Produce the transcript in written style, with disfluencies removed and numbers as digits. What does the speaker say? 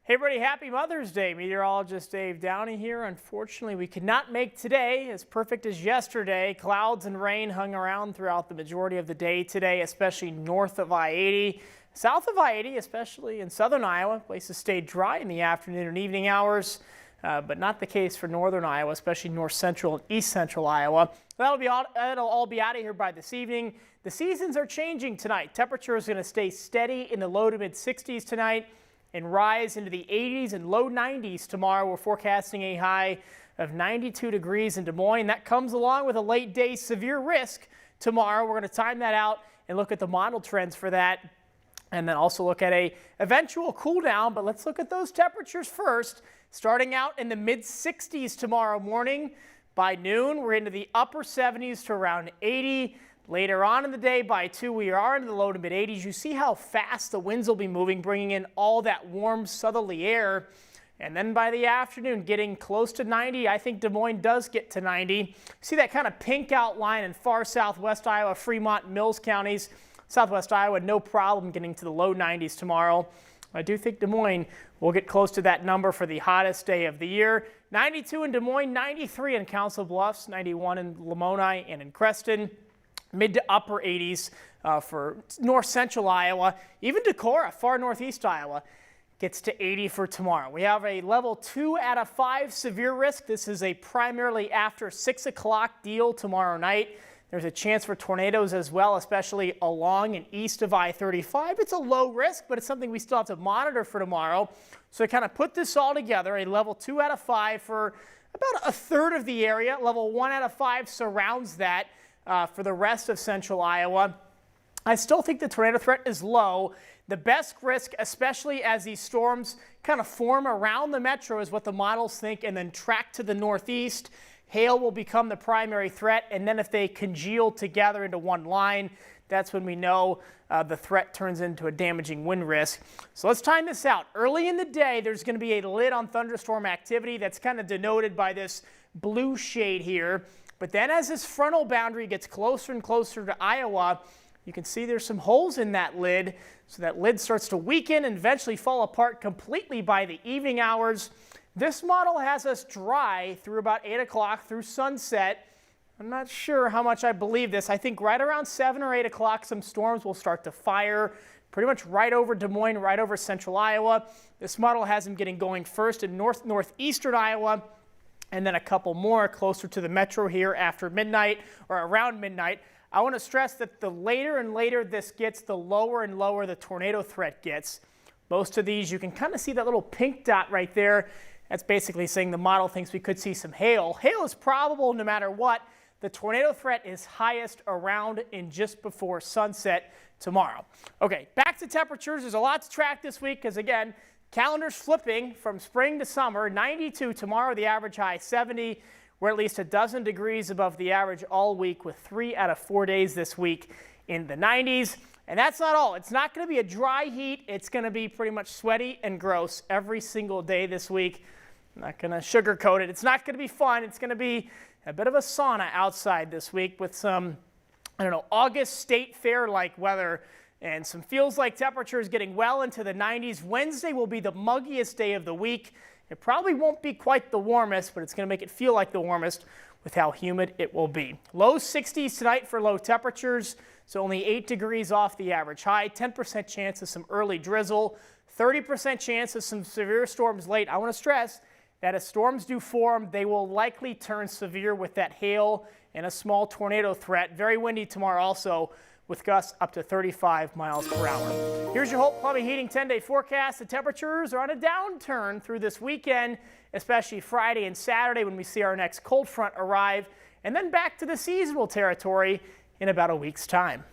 Hey everybody, happy Mother's Day. Meteorologist Dave Downey here. Unfortunately, we could not make today as perfect as yesterday. Clouds and rain hung around throughout the majority of the day today, especially north of I-80. South of I-80, especially in southern Iowa, places stayed dry in the afternoon and evening hours, but not the case for northern Iowa, especially north central and east central Iowa. That'll all be out of here by this evening. The seasons are changing tonight. Temperature is going to stay steady in the low to mid 60s tonight and rise into the 80s and low 90s tomorrow. We're forecasting a high of 92 degrees in Des Moines. That comes along with a late day severe risk tomorrow. We're going to time that out and look at the model trends for that, and then also look at a eventual cool down. But let's look at those temperatures first. Starting out in the mid 60s tomorrow morning. By noon, we're into the upper 70s to around 80. Later on in the day, by 2, we are into the low to mid 80s. You see how fast the winds will be moving, bringing in all that warm southerly air. And then by the afternoon, getting close to 90. I think Des Moines does get to 90. See that kind of pink outline in far southwest Iowa, Fremont, Mills counties. Southwest Iowa, no problem getting to the low 90s tomorrow. I do think Des Moines will get close to that number for the hottest day of the year. 92 in Des Moines, 93 in Council Bluffs, 91 in Lamoni and in Creston. Mid to upper 80s for north central Iowa. Even Decorah, far northeast Iowa, gets to 80 for tomorrow. We have a level 2 out of 5 severe risk. This is a primarily after 6 o'clock deal tomorrow night. There's a chance for tornadoes as well, especially along and east of I-35. It's a low risk, but it's something we still have to monitor for tomorrow. So to kind of put this all together, a level 2 out of 5 for about a third of the area. Level 1 out of 5 surrounds that. For the rest of central Iowa. I still think the tornado threat is low. The best risk, especially as these storms kind of form around the metro, is what the models think, and then track to the northeast. Hail will become the primary threat, and then if they congeal together into one line, that's when we know the threat turns into a damaging wind risk. So let's time this out. Early in the day, there's going to be a lid on thunderstorm activity that's kind of denoted by this blue shade here. But then as this frontal boundary gets closer and closer to Iowa, you can see there's some holes in that lid. So that lid starts to weaken and eventually fall apart completely by the evening hours. This model has us dry through about 8 o'clock through sunset. I'm not sure how much I believe this. I think right around 7 or 8 o'clock, some storms will start to fire pretty much right over Des Moines, right over central Iowa. This model has them getting going first in northeastern Iowa, and then a couple more closer to the metro here after midnight or around midnight. I want to stress that the later and later this gets, the lower and lower the tornado threat gets. Most of these, you can kind of see that little pink dot right there. That's basically saying the model thinks we could see some hail. Hail is probable no matter what. The tornado threat is highest around and just before sunset tomorrow. Okay, back to temperatures. There's a lot to track this week because, again, calendar's flipping from spring to summer. 92 tomorrow, the average high 70. We're at least a dozen degrees above the average all week, with 3 out of 4 days this week in the 90s. And that's not all. It's not going to be a dry heat. It's going to be pretty much sweaty and gross every single day this week. I'm not going to sugarcoat it. It's not going to be fun. It's going to be a bit of a sauna outside this week with some, August State Fair-like weather. And some feels like temperatures getting well into the 90s. Wednesday will be the muggiest day of the week. It probably won't be quite the warmest, but it's going to make it feel like the warmest with how humid it will be. Low 60s tonight for low temperatures, so only 8 degrees off the average high. 10% chance of some early drizzle. 30% chance of some severe storms late. I want to stress that as storms do form, they will likely turn severe with that hail and a small tornado threat. Very windy tomorrow also, with gusts up to 35 miles per hour. Here's your Holt Plumbing Heating 10-day forecast. The temperatures are on a downturn through this weekend, especially Friday and Saturday when we see our next cold front arrive, and then back to the seasonal territory in about a week's time.